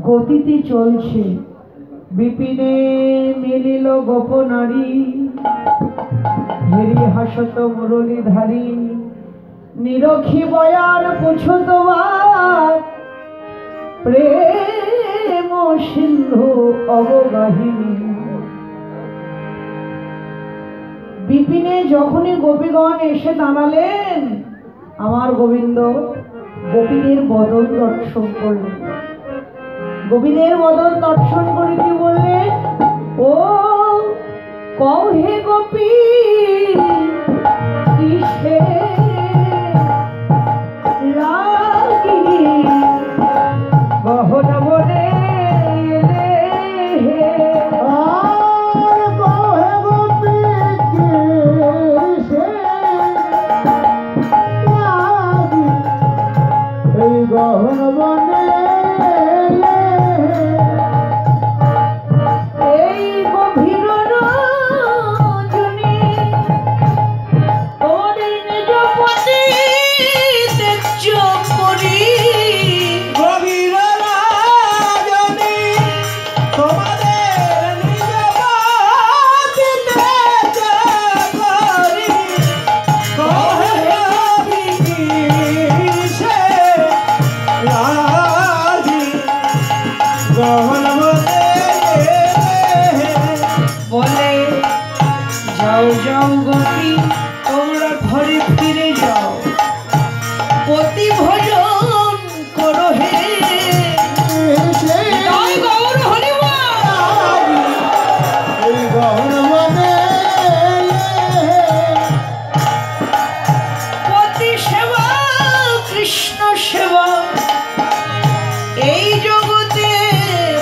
গতিতে চলছে। বিপিনে মিলিল গোপনারী, হেরি হাসত মুরলীধারী। নিরখি বয়ার পুছত প্রেম সিন্ধু অবগাহিনী। বিপিনে যখনই গোপীগণ এসে দাঁড়ালেন, আমার গোবিন্দ গোপীদের বদন দর্শন করলেন। গোপীদের বদন দর্শন করে কি বললেন? ও কহে গোপী কিসে লাগি গহন বনে গহন বনে এই গভীর রজনী তোমাদের নিজ পতি তেজ করি। গভীর রজনী তোমাদের নিজ পতি তেজ করি। কহে কিসে লাগি গহন বনে। বলে যাও যাও গোপী তোমরা ঘরে ফিরে যাও, পতি ভজন করো হে। জয় গৌর হরিবল। এই গহন বনে পতি সেবা কৃষ্ণ সেবা এই জগতে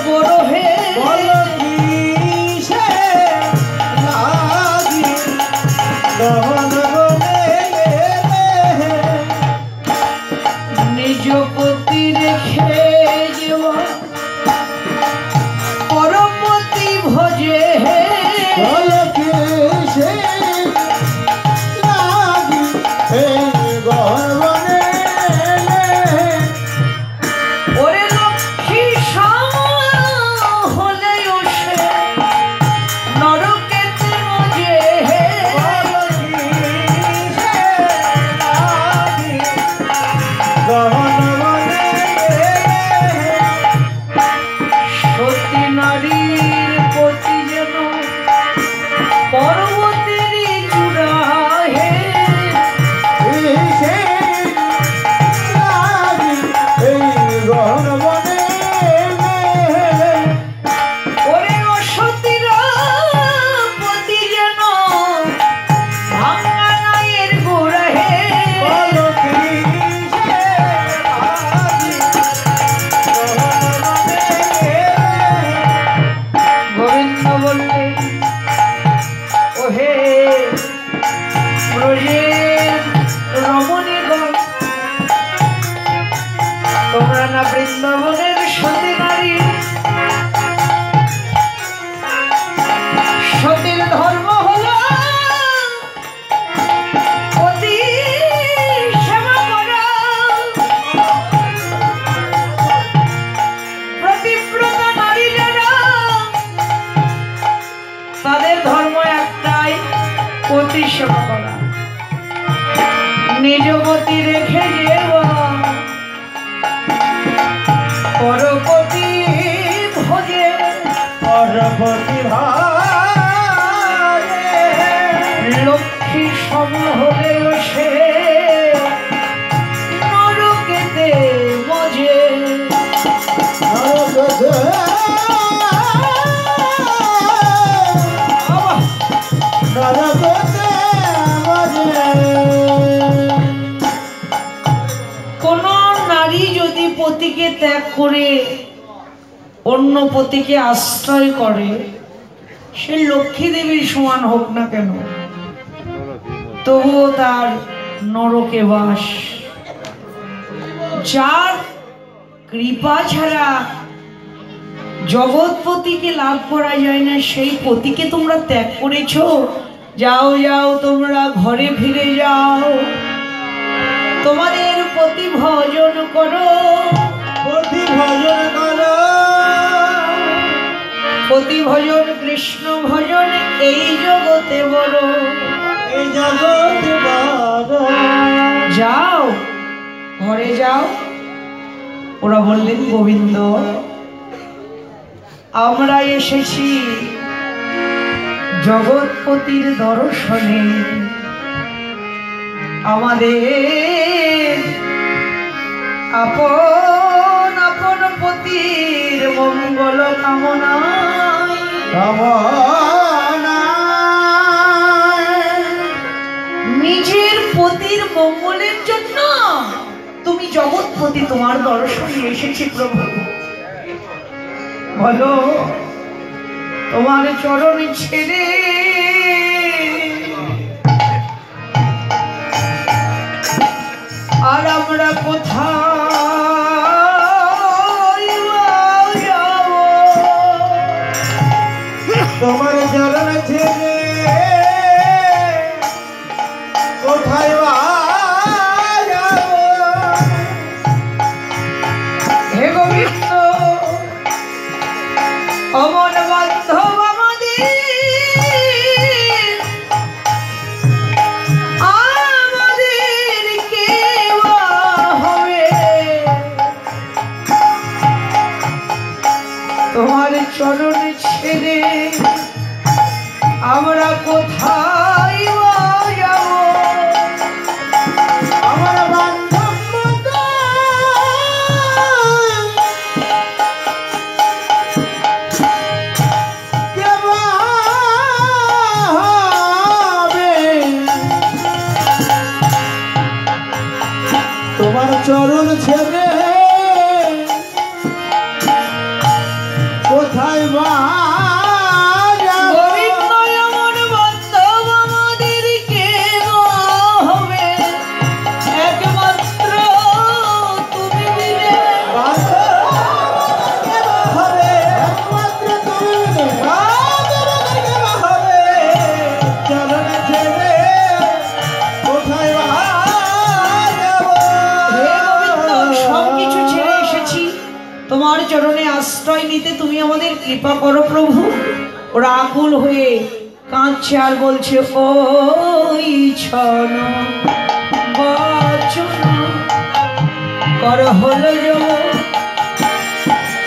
বড় হে। বলো কিসে লাগি গহন বনে। নিজ পতি রেখে যাওয়া পরমপতি ভজে হে। বলো কিসে লাগি এই গহন বনে। ওরে লক্ষ্মী হলেও সে নরকেতে মজে হে। বলো কিসে লাগি গহন বনে। সতী নারীর পতি যেন পর্বতেরই চূড়া হে। কিসে লাগি এই গহন বনে। ওরে অসতীর পতি যেন ভাঙা নায়ের গোড়া হে। বলো কিসে লাগি গহন বনে। গোবিন্দ বললে ওহে ব্রজের রমণীগণ, তোমরা না বৃন্দাবনের সতী নারী? সতীর ধর্ম হলো পতি সেবা করা। প্রতিব্রত নারী যারা, তাদের ধর্ম একটাই, পতি সেবা করা। নিজ গতি রেখে যেবা পরপতি ভজে। পরপতি ভারে লক্ষ্মী সম হলেও সে নরকেতে মজে। নরকতে নরকতে মজে। কোন নারী যদি পতিকে ত্যাগ করে অন্য পতিকে আশ্রয় করে, সে লক্ষ্মী দেবীর সমান হোক না কেন, তবুও তার নরকে বাস। যার কৃপা ছাড়া জগৎপতিকে লাভ করা যায় না, সেই পতিকে তোমরা ত্যাগ করেছো। যাও যাও তোমরা ঘরে ফিরে যাও, তোমাদের পতি ভজন করো। পতি ভজন পতি ভজন কৃষ্ণ ভজন এই জগতে বড়। এই জগতে বড়। যাও ঘরে যাও। ওরা বললেন গোবিন্দ আমরা এসেছি জগৎপতির দর্শনে, আমাদের আপন আপন পতির মঙ্গল কামনায় নিজের পতির মঙ্গলের জন্য তুমি জগৎপতি তোমার দর্শনে এসেছি প্রভু। বলো তোমার চরণ ছেড়ে আর আমরা কোথায় যাব? তোমার চরণ ছেড়ে কোথায় যাব? হে গোবিন্দ অমন বান্ধব আমাদের কে হবে? তোমার চরণ ছেড়ে আমরা কোথায় যাব? আমার বান্ধব তোমার চরণ ছেড়ে কোথায় বা গোবিন্দ এমন বান্ধব আমাদের কে হবে? একমাত্র তুমি দিলে। হবে একমাত্র তুমি হবে চরণ ছেড়ে কোথায় বা হে গোবিন্দ সবকিছু ছেড়ে এসেছি তোমার চরণে আশ্রয় নিতে, তুমি আমাদের কৃপা করো প্রভু। ওরা আকুল হয়ে কাঁদছে আর বলছে ওই ছন বচন কর হলো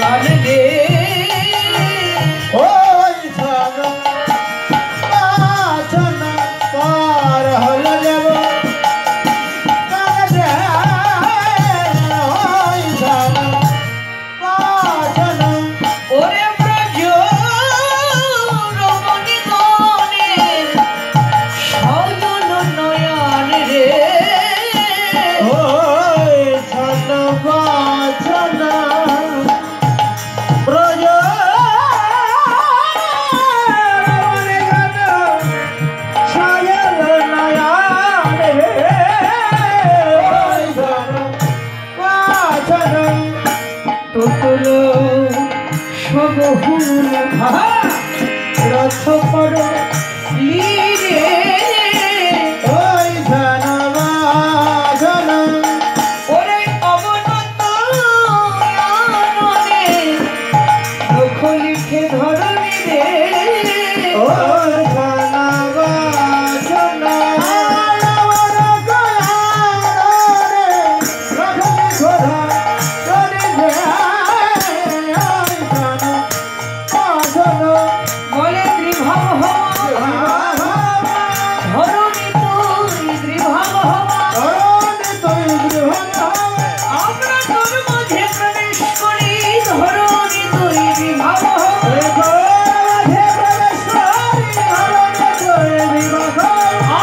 কাল গে। ওই ছানা ছানা পার হলো যাব ওই ছানা ছানা ওরে ব্রজ রমণী গণের সজল নয়ন রে। ওই ছানা ছানা ব্রজ সায়ল নয়নে ওই ছানা ছানা টুটল সবহুল রথ কর লীরে। ওই ছানা ছানা ওরে অবনত আননে দুঃখ লিখে ধরণী রে। ওই ছানা ছানা আমার গয়ারে রাখে ঘোড়া করে যায় ওই ছানা ছানা বলে ত্রিভব হওয়া ধরণী তুই ত্রিভব হওয়া। আমরা তোর মাঝে প্রবেশ করি ধরণী তুই বিভাব হওয়া।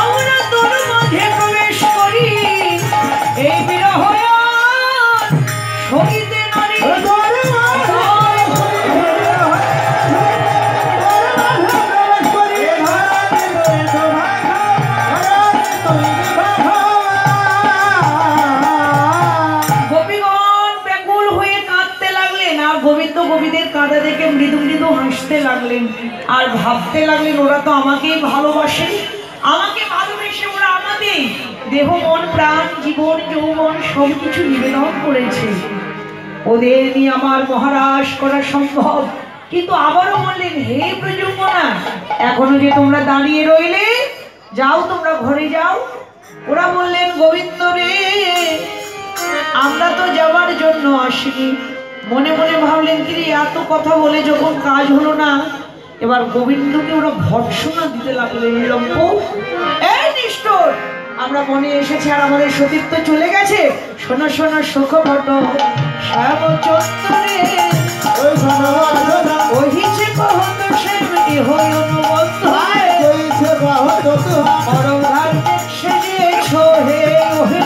আমরা তোর মাঝে প্রবেশ করি এই বিরহ সহিতে নারী। গোপীগণ ব্যাকুল হয়ে কাঁদতে লাগলেন আর গোবিন্দ গোপীদের কাঁদা দেখে মৃদু মৃদু হাসতে লাগলেন আর ভাবতে লাগলেন ওরা তো আমাকেই ভালোবাসে, আমাকে ভালোবেসে ওরা আমাদের দেহ মন প্রাণ জীবন যৌবন সবকিছু নিবেদন করেছে। ওদের নিয়ে আমার মহারাজ করা সম্ভব? কিন্তু আবারও বললেন, হে ব্রজঙ্গনা, এখনো যে তোমরা দাঁড়িয়ে রইলে, যাও তোমরা ঘরে যাও। ওরা বললেন, গোবিন্দ রে, আমরা তো যাওয়ার জন্য আসিনি। মনে মনে ভাবলেন, কি এত কথা বলে যখন কাজ হলো না, এবার গোবিন্দকে ওরা ভর্ৎসনা দিতে লাগলেন। লম্প, এই নিষ্ঠুর, আমরা মনে এসেছি আর আমাদের সতীত্ব চলে গেছে। শোনো শোনো সুখ ভট শ্যাম চত্বরে ওহিছে কহত শ্যাম ইহ অনুবদ্ধ পরম ধার্মিক সেজেছ হে ওহে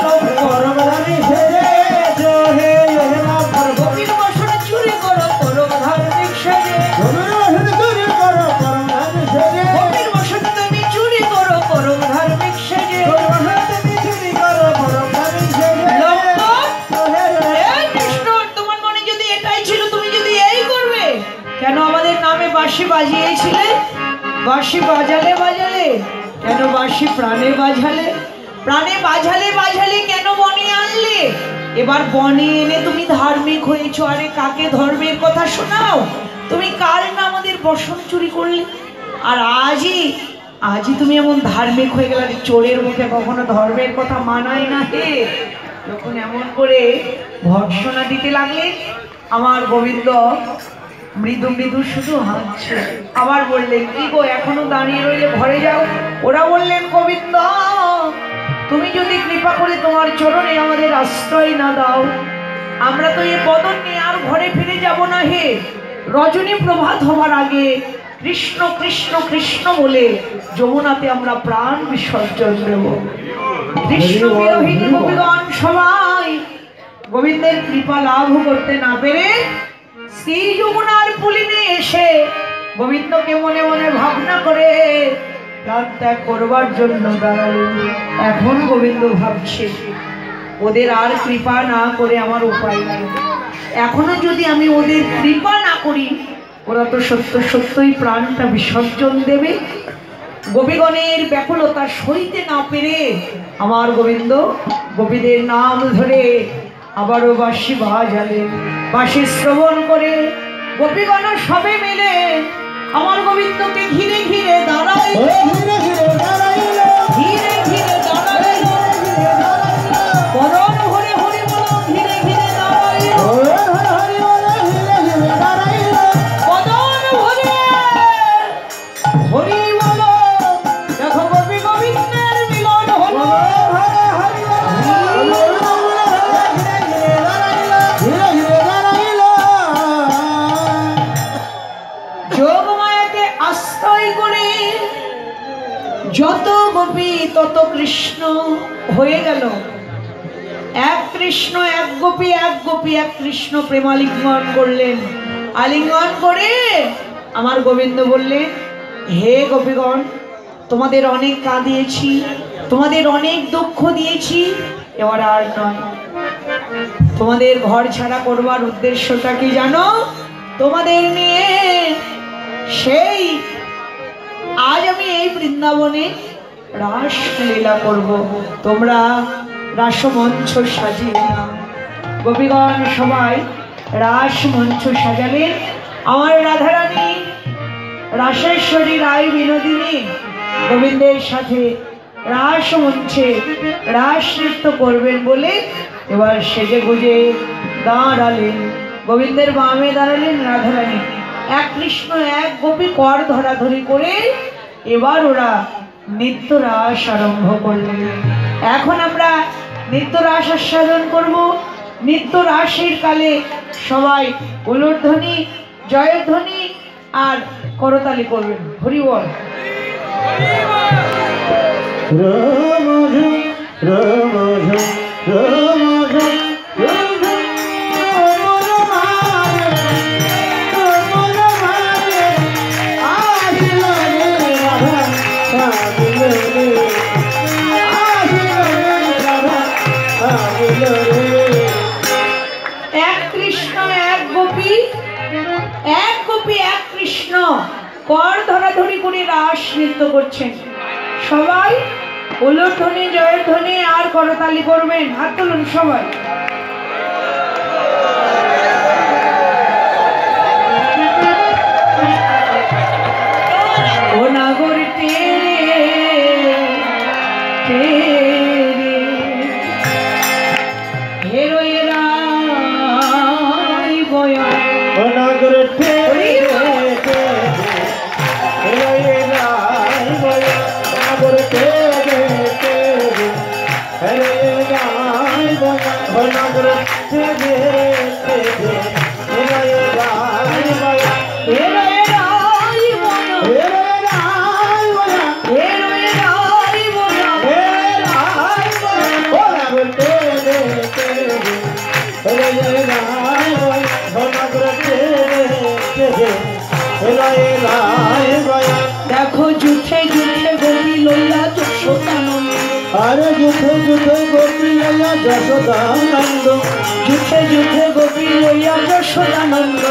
পরম ধার্মিক সেজেছ হে ওহে গোপীর বসন চুরি করো পরম ধার্মিক সেজে গোপীর বসন তুমি চুরি করো পরম ধার্মিক সেজে। তোমার মনে যদি এটাই ছিল, তুমি যদি এই করবে, কেন আমাদের নামে বাঁশি বাজিয়েছিলে? বাঁশি বাজালে বাজালে কেন? বাঁশি প্রাণে বাজালে, প্রাণে বাজালে বাজালে কেন বনে আনলে? এবার বনে এনে তুমি ধার্মিক হয়েছো। আরে কাকে ধর্মের কথা শোনাও? তুমি কার না আমাদের বসন চুরি করলে? আর আজই তুমি এমন ধার্মিক হয়ে গেলে। চোরের মুখে কখনো ধর্মের কথা মানায় না হে। যখন এমন করে ভর্ৎসনা দিতে লাগলে, আমার গোবিন্দ মৃদু মৃদু শুধু হাসছে। আবার বললেন, কি গো, এখনো দাঁড়িয়ে রইলে, ঘরে যাও। ওরা বললেন, গোবিন্দ, তুমি যদি কৃপা করে তোমার চরণে আমাদের আশ্রয় না দাও, আমরা তো এ বদন নিয়ে আর ঘরে ফিরে যাব না হে। রজনী প্রভাত হবার আগে কৃষ্ণ কৃষ্ণ কৃষ্ণ বলে যমুনাতে আমরা প্রাণ বিসর্জন দেব। কৃষ্ণ বিরোহিনী গোপীগণ সবাই গোবিন্দের কৃপা লাভ করতে না পেরে শ্রী যমুনার পুলিনে এসে গোবিন্দকে মনে মনে ভাবনা করে প্রাণ ত্যাগ করবার জন্য দাঁড়ালেন। এখন গোবিন্দ ভাবছে, ওদের আর কৃপা না করে আমার উপায় নাই। এখনো যদি আমি ওদের কৃপা না করি, ওরা তো সত্য সত্যই প্রাণটা বিসর্জন দেবে। গোপীগণের ব্যাকুলতা সইতে না পেরে আমার গোবিন্দ গোপীদের নাম ধরে আবারও বাঁশি বাজালেন। বাঁশি শ্রবণ করে গোপীগণ সবে মিলে আমার গোবিন্দকে ঘিরে ঘিরে দাঁড়ায়, ঘিরে ঘিরে দাঁড়ায়, পরম হরে হরি বলো, ঘিরে ঘিরে দাঁড়ায়, পদন ভরে হরি বলো। দেখো গোপী গোবিন্দের মিলন হলো। যোগমায়াকে আশ্রয় করে যত গোপী তত কৃষ্ণ হয়ে গেল। এক কৃষ্ণ এক গোপী, এক গোপী এক কৃষ্ণ প্রেমালিঙ্গন করলেন। আলিঙ্গন করে আমার গোবিন্দ বললেন, হে গোপীগণ, তোমাদের অনেক কাঁদিয়েছি, তোমাদের অনেক দুঃখ দিয়েছি, এবার আর নয়। তোমাদের ঘর ছাড়া করবার উদ্দেশ্যটা কি জানো? তোমাদের নিয়ে সেই আজ আমি এই বৃন্দাবনে রাসলীলা করব। তোমরা রাসমঞ্চ সাজিয়ে নাও। গোপীগণ সবাই রাসমঞ্চ সাজালেন। আমার রাধারানী রাসেশ্বরী রায় বিনোদিনী গোবিন্দের সাথে রাসমঞ্চে রাস নৃত্য করবেন বলে এবার সেজে গুজে দাঁড়ালেন। গোবিন্দের বামে দাঁড়ালেন রাধারানী। এক কৃষ্ণ এক গোপী কর ধরাধরি করে এবার ওরা নিত্য রাস আরম্ভ করলেন। এখন আমরা নিত্য রাস আস্বাদন করব। নিত্য রাসের কালে সবাই উলুধ্বনি, জয়ধ্বনি আর করতালি করবেন। হরি বল। রাম রাম রাম এক কৃষ্ণ এক গোপী, এক গোপী এক কৃষ্ণ কর ধরাধরি করে রাস নৃত্য করছেন। সবাই উলুধ্বনি, জয়ধ্বনি আর করতালি করবেন। হাত তুলুন সবাই। যুথে যুথে গোপী লইয়া যশোদানন্দ যুথে যুথে গোপী লইয়া যশোদানন্দ